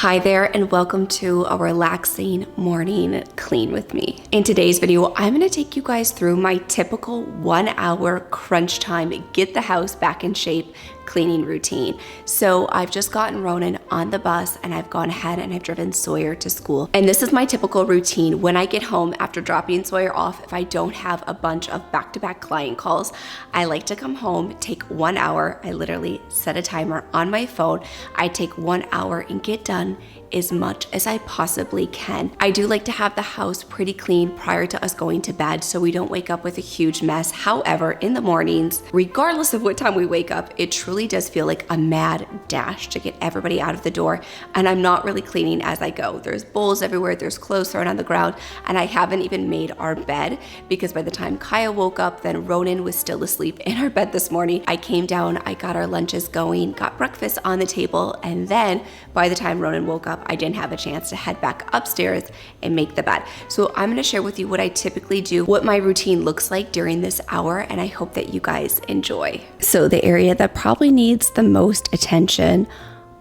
Hi there and welcome to a relaxing morning clean with me. In today's video, I'm gonna take you guys through my typical 1 hour crunch time, get the house back in shape, cleaning routine. So I've just gotten Ronan on the bus and I've gone ahead and I've driven Sawyer to school. And this is my typical routine when I get home after dropping Sawyer off. If I don't have a bunch of back-to-back client calls, I like to come home, take 1 hour. I literally set a timer on my phone. I take 1 hour and get done as much as I possibly can. I do like to have the house pretty clean prior to us going to bed so we don't wake up with a huge mess. However, in the mornings, regardless of what time we wake up, it truly does feel like a mad dash to get everybody out of the door, and I'm not really cleaning as I go. There's bowls everywhere, there's clothes thrown on the ground, and I haven't even made our bed because by the time Kaya woke up, then Ronan was still asleep in our bed this morning. I came down, I got our lunches going, got breakfast on the table, and then by the time Ronan woke up, I didn't have a chance to head back upstairs and make the bed. So I'm gonna share with you what I typically do, what my routine looks like during this hour, and I hope that you guys enjoy. So the area that probably needs the most attention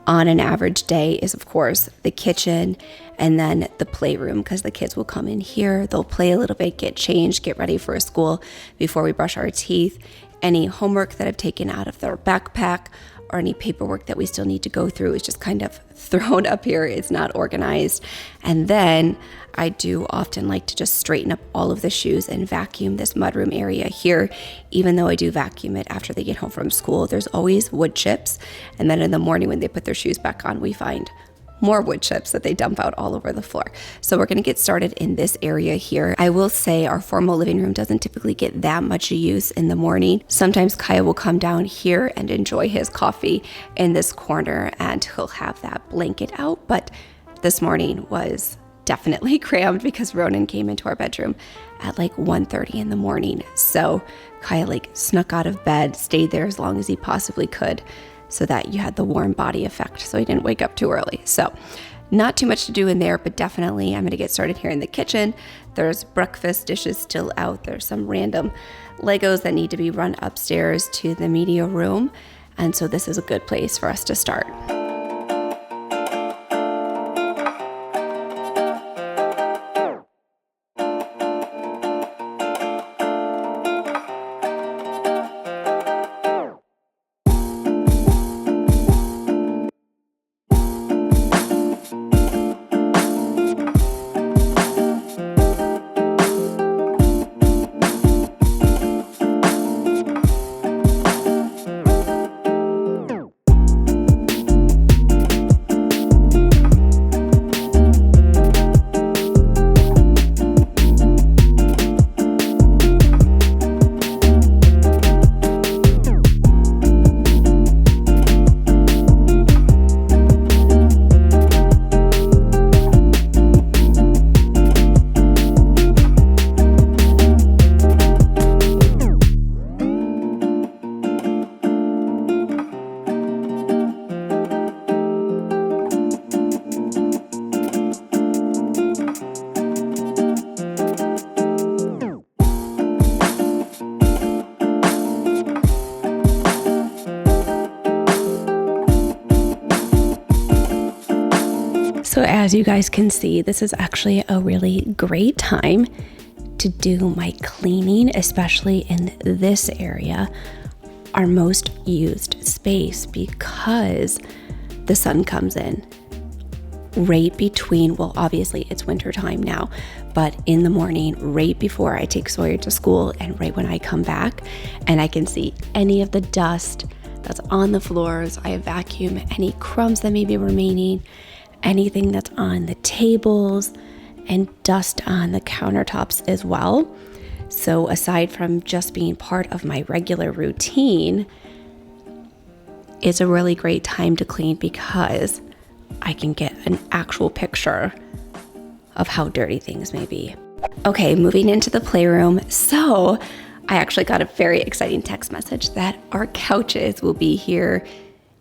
on an average day is of course the kitchen and then the playroom, because the kids will come in here, they'll play a little bit, get changed, get ready for school before we brush our teeth. Any homework that I've taken out of their backpack or any paperwork that we still need to go through is just kind of thrown up here. It's not organized. And then I do often like to just straighten up all of the shoes and vacuum this mudroom area here. Even though I do vacuum it after they get home from school, there's always wood chips. And then in the morning when they put their shoes back on, we find more wood chips that they dump out all over the floor. So we're gonna get started in this area here. I will say our formal living room doesn't typically get that much use in the morning. Sometimes Kaya will come down here and enjoy his coffee in this corner and he'll have that blanket out. But this morning was definitely crammed because Ronan came into our bedroom at like 1:30 in the morning. So Kaya snuck out of bed, stayed there as long as he possibly could, so that you had the warm body effect, so he didn't wake up too early. So not too much to do in there, but definitely I'm gonna get started here in the kitchen. There's breakfast dishes still out. There's some random Legos that need to be run upstairs to the media room. And so this is a good place for us to start. So as you guys can see, this is actually a really great time to do my cleaning, especially in this area, our most used space, because the sun comes in right between, well, obviously it's winter time now, but in the morning, right before I take Sawyer to school and right when I come back, and I can see any of the dust that's on the floors. I vacuum any crumbs that may be remaining, anything that's on the tables, and dust on the countertops as well. So aside from just being part of my regular routine, it's a really great time to clean because I can get an actual picture of how dirty things may be. Okay, moving into the playroom. So I actually got a very exciting text message that our couches will be here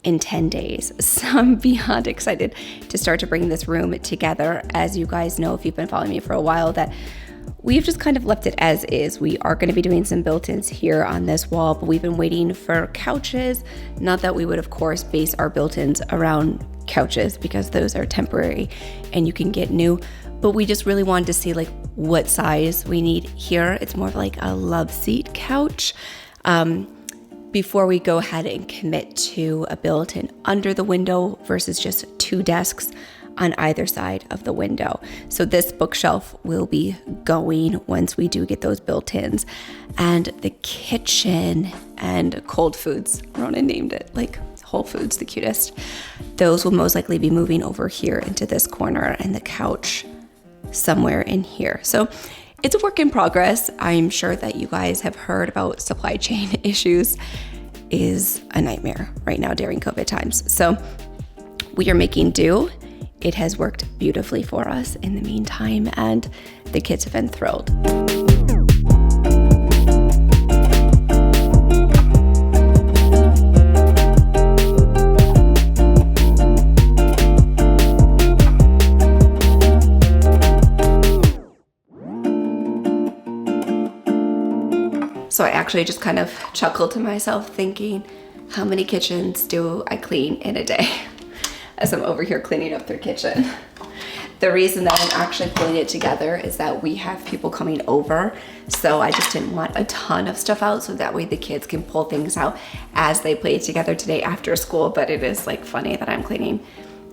in 10 days. So I'm beyond excited to start to bring this room together. As you guys know, if you've been following me for a while, that we've just kind of left it as is. We are going to be doing some built-ins here on this wall, but we've been waiting for couches. Not that we would, of course, base our built-ins around couches because those are temporary and you can get new, but we just really wanted to see like what size we need here. It's more of like a love seat couch. Before we go ahead and commit to a built-in under the window versus just 2 desks on either side of the window. So this bookshelf will be going once we do get those built-ins. And the kitchen and cold foods, Ronan named it, like Whole Foods, the cutest. Those will most likely be moving over here into this corner and the couch somewhere in here. So it's a work in progress. I'm sure that you guys have heard about supply chain issues is a nightmare right now during COVID times. So we are making do. It has worked beautifully for us in the meantime, and the kids have been thrilled. So I actually just kind of chuckled to myself thinking, how many kitchens do I clean in a day? As I'm over here cleaning up their kitchen. The reason that I'm actually pulling it together is that we have people coming over. So I just didn't want a ton of stuff out so that way the kids can pull things out as they play together today after school. But it is like funny that I'm cleaning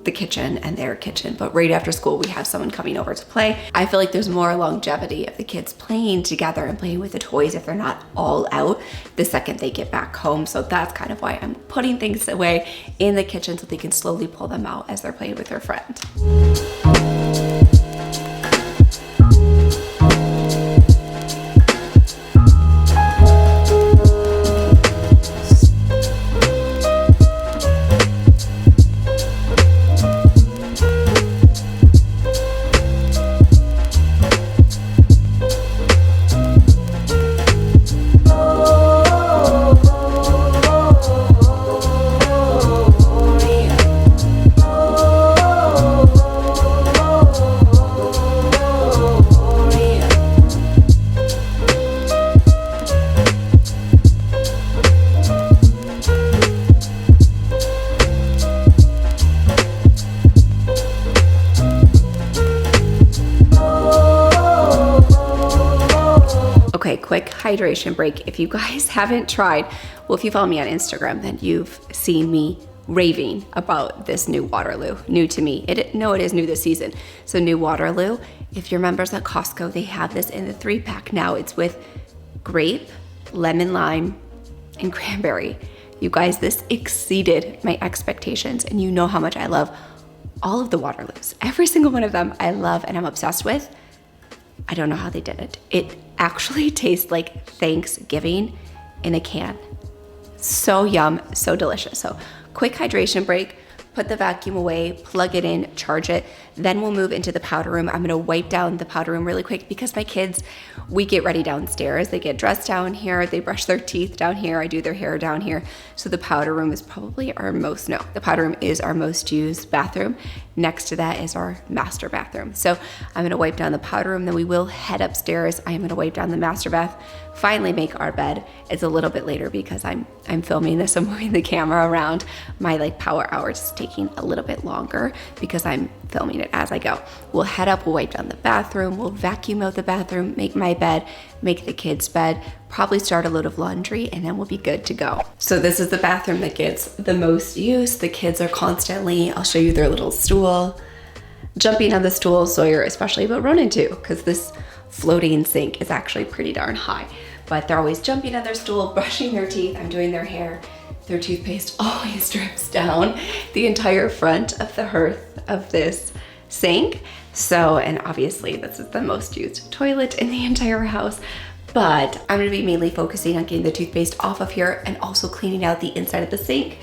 the kitchen and their kitchen, but right after school we have someone coming over to play. I feel like there's more longevity of the kids playing together and playing with the toys if they're not all out the second they get back home. So that's kind of why I'm putting things away in the kitchen so they can slowly pull them out as they're playing with their friend. Okay, quick hydration break. If you guys haven't tried, well, if you follow me on Instagram, then you've seen me raving about this new Waterloo. New to me. It is new this season. So new Waterloo. If you're members at Costco, they have this in the 3-pack now. It's with grape, lemon lime, and cranberry. You guys, this exceeded my expectations, and you know how much I love all of the Waterloos. Every single one of them I love and I'm obsessed with. I don't know how they did it. It actually tastes like Thanksgiving in a can. So yum, so delicious. So quick hydration break, put the vacuum away, plug it in, charge it. Then we'll move into the powder room. I'm gonna wipe down the powder room really quick because my kids, we get ready downstairs. They get dressed down here, they brush their teeth down here, I do their hair down here. So the powder room is probably the powder room is our most used bathroom. Next to that is our master bathroom. So I'm gonna wipe down the powder room, then we will head upstairs. I am gonna wipe down the master bath, finally make our bed. It's a little bit later because I'm filming this, I'm moving the camera around. My power hour is taking a little bit longer because I'm filming it as I go. We'll head up, we'll wipe down the bathroom, we'll vacuum out the bathroom, make my bed, make the kids' bed, probably start a load of laundry, and then we'll be good to go. So this is the bathroom that gets the most use. The kids are constantly, I'll show you their little stool, jumping on the stool, Sawyer especially, but Ronan too, because this floating sink is actually pretty darn high. But they're always jumping on their stool, brushing their teeth, I'm doing their hair. Their toothpaste always drips down the entire front of the hearth of this sink. So, and obviously this is the most used toilet in the entire house, but I'm gonna be mainly focusing on getting the toothpaste off of here and also cleaning out the inside of the sink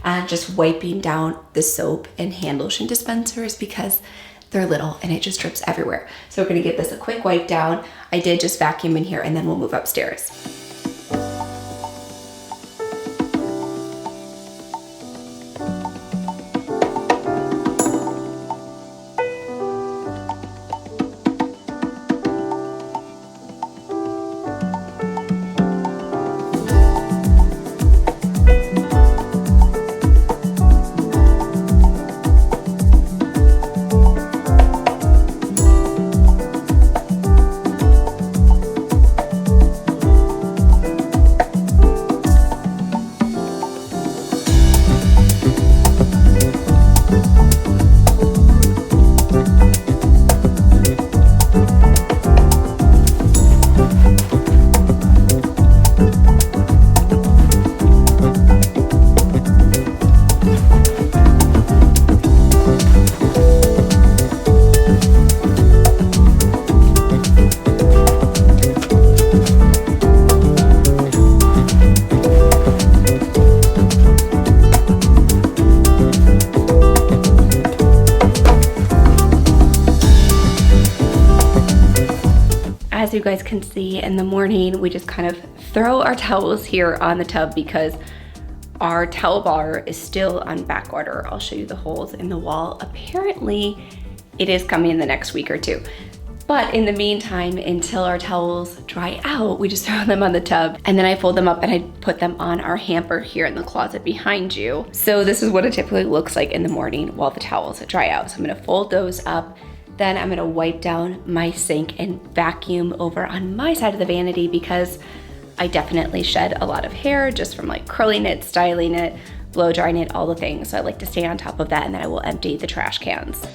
and just wiping down the soap and hand lotion dispensers because they're little and it just drips everywhere. So we're gonna give this a quick wipe down. I did just vacuum in here and then we'll move upstairs. as you guys can see, in the morning, we just kind of throw our towels here on the tub because our towel bar is still on back order. I'll show you the holes in the wall. Apparently, it is coming in the next week or two. But in the meantime, until our towels dry out, we just throw them on the tub, and then I fold them up and I put them on our hamper here in the closet behind you. So this is what it typically looks like in the morning while the towels dry out. So I'm gonna fold those up, then I'm gonna wipe down my sink and vacuum over on my side of the vanity because I definitely shed a lot of hair just from like curling it, styling it, blow drying it, all the things. So I like to stay on top of that, and then I will empty the trash cans.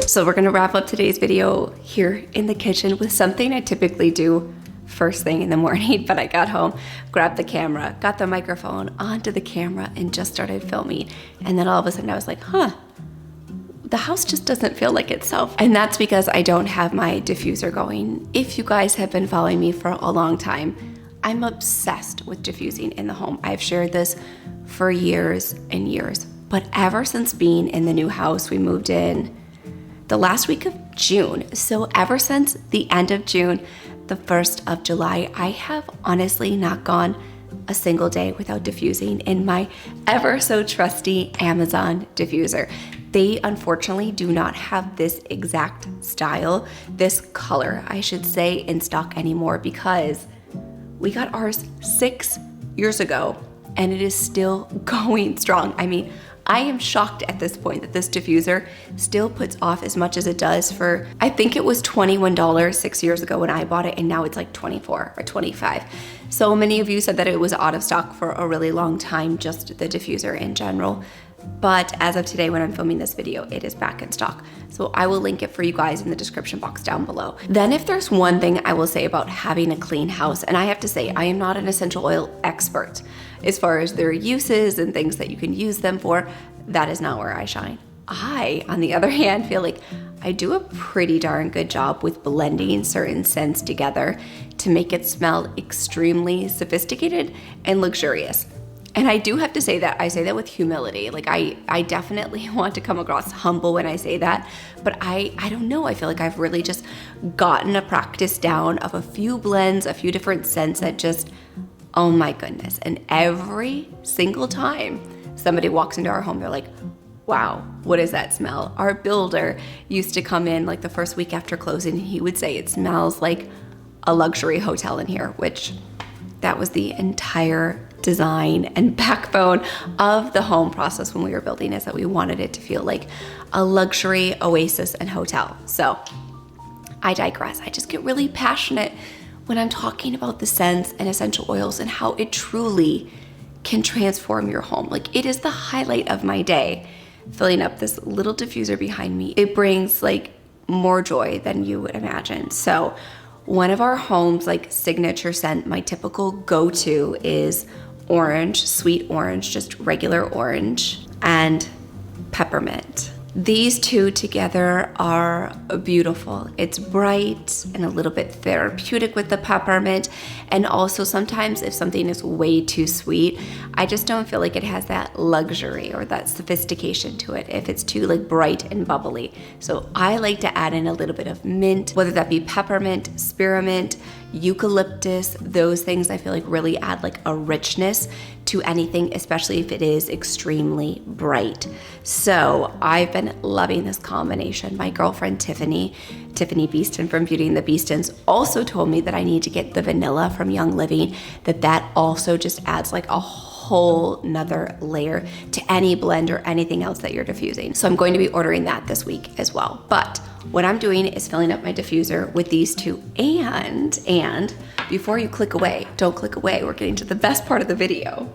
So we're gonna wrap up today's video here in the kitchen with something I typically do first thing in the morning, but I got home, grabbed the camera, got the microphone onto the camera and just started filming. And then all of a sudden I was like, the house just doesn't feel like itself. And that's because I don't have my diffuser going. If you guys have been following me for a long time, I'm obsessed with diffusing in the home. I've shared this for years and years, but ever since being in the new house, we moved in the last week of June. So ever since the end of June, the 1st of July, I have honestly not gone a single day without diffusing in my ever so trusty Amazon diffuser. They unfortunately do not have this exact style, this color, I should say, in stock anymore because we got ours 6 years ago and it is still going strong. I mean, I am shocked at this point that this diffuser still puts off as much as it does for, I think it was $21 6 years ago when I bought it, and now it's like $24 or $25. So many of you said that it was out of stock for a really long time, just the diffuser in general. But as of today, when I'm filming this video, it is back in stock. So I will link it for you guys in the description box down below. Then if there's one thing I will say about having a clean house, and I have to say, I am not an essential oil expert as far as their uses and things that you can use them for, that is not where I shine. I, on the other hand, feel like I do a pretty darn good job with blending certain scents together to make it smell extremely sophisticated and luxurious. And I do have to say that, I say that with humility. Like I definitely want to come across humble when I say that, but I don't know, I feel like I've really just gotten a practice down of a few blends, a few different scents that just, oh my goodness. And every single time somebody walks into our home, they're like, wow, what is that smell? Our builder used to come in like the first week after closing, and he would say it smells like a luxury hotel in here, which that was the entire design and backbone of the home process when we were building, is that we wanted it to feel like a luxury oasis and hotel. So I digress. I just get really passionate when I'm talking about the scents and essential oils and how it truly can transform your home. Like, it is the highlight of my day, filling up this little diffuser behind me. It brings like more joy than you would imagine. So one of our home's like signature scent, my typical go-to, is orange, sweet orange, just regular orange, and peppermint. These two together are beautiful. It's bright and a little bit therapeutic with the peppermint. And also sometimes if something is way too sweet, I just don't feel like it has that luxury or that sophistication to it if it's too like bright and bubbly. So I like to add in a little bit of mint, whether that be peppermint, spearmint, eucalyptus. Those things I feel like really add like a richness to anything, especially if it is extremely bright. So I've been loving this combination. My girlfriend Tiffany Beeston from Beauty and the Beestons also told me that I need to get the vanilla from Young Living, that also just adds like a whole nother layer to any blend or anything else that you're diffusing. So I'm going to be ordering that this week as well. But what I'm doing is filling up my diffuser with these two, and before you click away, don't click away, we're getting to the best part of the video.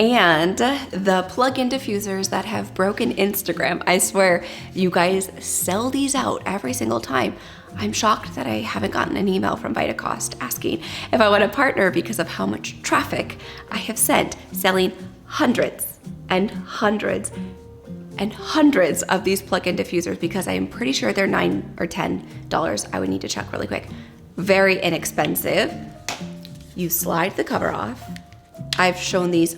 And the plug-in diffusers that have broken Instagram, I swear, you guys sell these out every single time. I'm shocked that I haven't gotten an email from Vitacost asking if I want to partner because of how much traffic I have sent, selling hundreds and hundreds and hundreds of these plug-in diffusers, because I am pretty sure they're $9 or $10. I would need to check really quick. Very inexpensive. You slide the cover off. I've shown these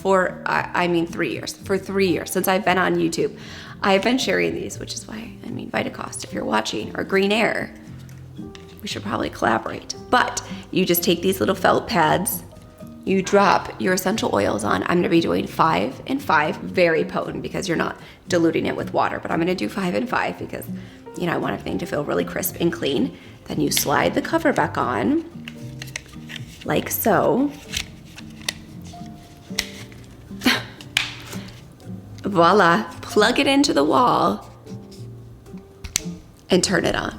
for, 3 years. For 3 years, since I've been on YouTube. I've been sharing these, which is why, Vitacost, if you're watching, or Green Air, we should probably collaborate. But you just take these little felt pads, you drop your essential oils on. I'm gonna be doing 5 and 5, very potent because you're not diluting it with water, but I'm gonna do 5 and 5 because, I want everything to feel really crisp and clean. Then you slide the cover back on, like so. Voila, plug it into the wall and turn it on.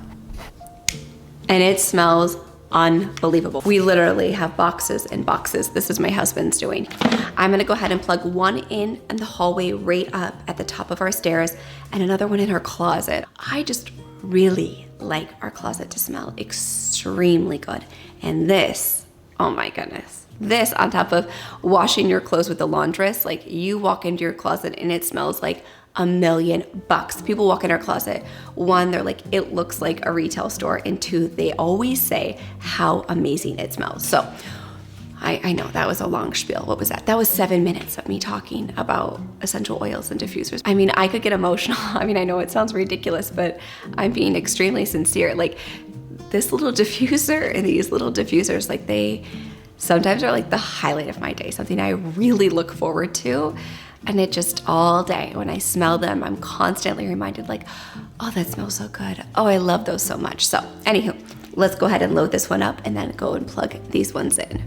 And it smells unbelievable. We literally have boxes and boxes. This is my husband's doing. I'm gonna go ahead and plug one in the hallway right up at the top of our stairs and another one in our closet. I just really like our closet to smell extremely good. And this, oh my goodness. This on top of washing your clothes with the laundress, like you walk into your closet and it smells like $1,000,000. People walk in our closet. One, they're like, it looks like a retail store. And two, they always say how amazing it smells. So I know that was a long spiel. What was that? That was 7 minutes of me talking about essential oils and diffusers. I could get emotional. I know it sounds ridiculous, but I'm being extremely sincere. Like this little diffuser and these little diffusers, like they sometimes are like the highlight of my day, something I really look forward to. And it just all day, when I smell them, I'm constantly reminded like, oh, that smells so good. Oh, I love those so much. So anywho, let's go ahead and load this one up and then go and plug these ones in.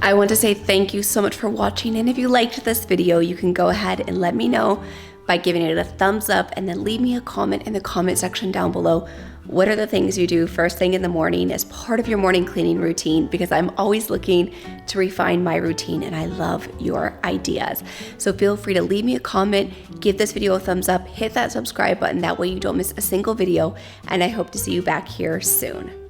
I want to say thank you so much for watching, and if you liked this video, you can go ahead and let me know by giving it a thumbs up and then leave me a comment in the comment section down below What are the things you do first thing in the morning as part of your morning cleaning routine? Because I'm always looking to refine my routine and I love your ideas. So feel free to leave me a comment, give this video a thumbs up, hit that subscribe button. That way you don't miss a single video, and I hope to see you back here soon.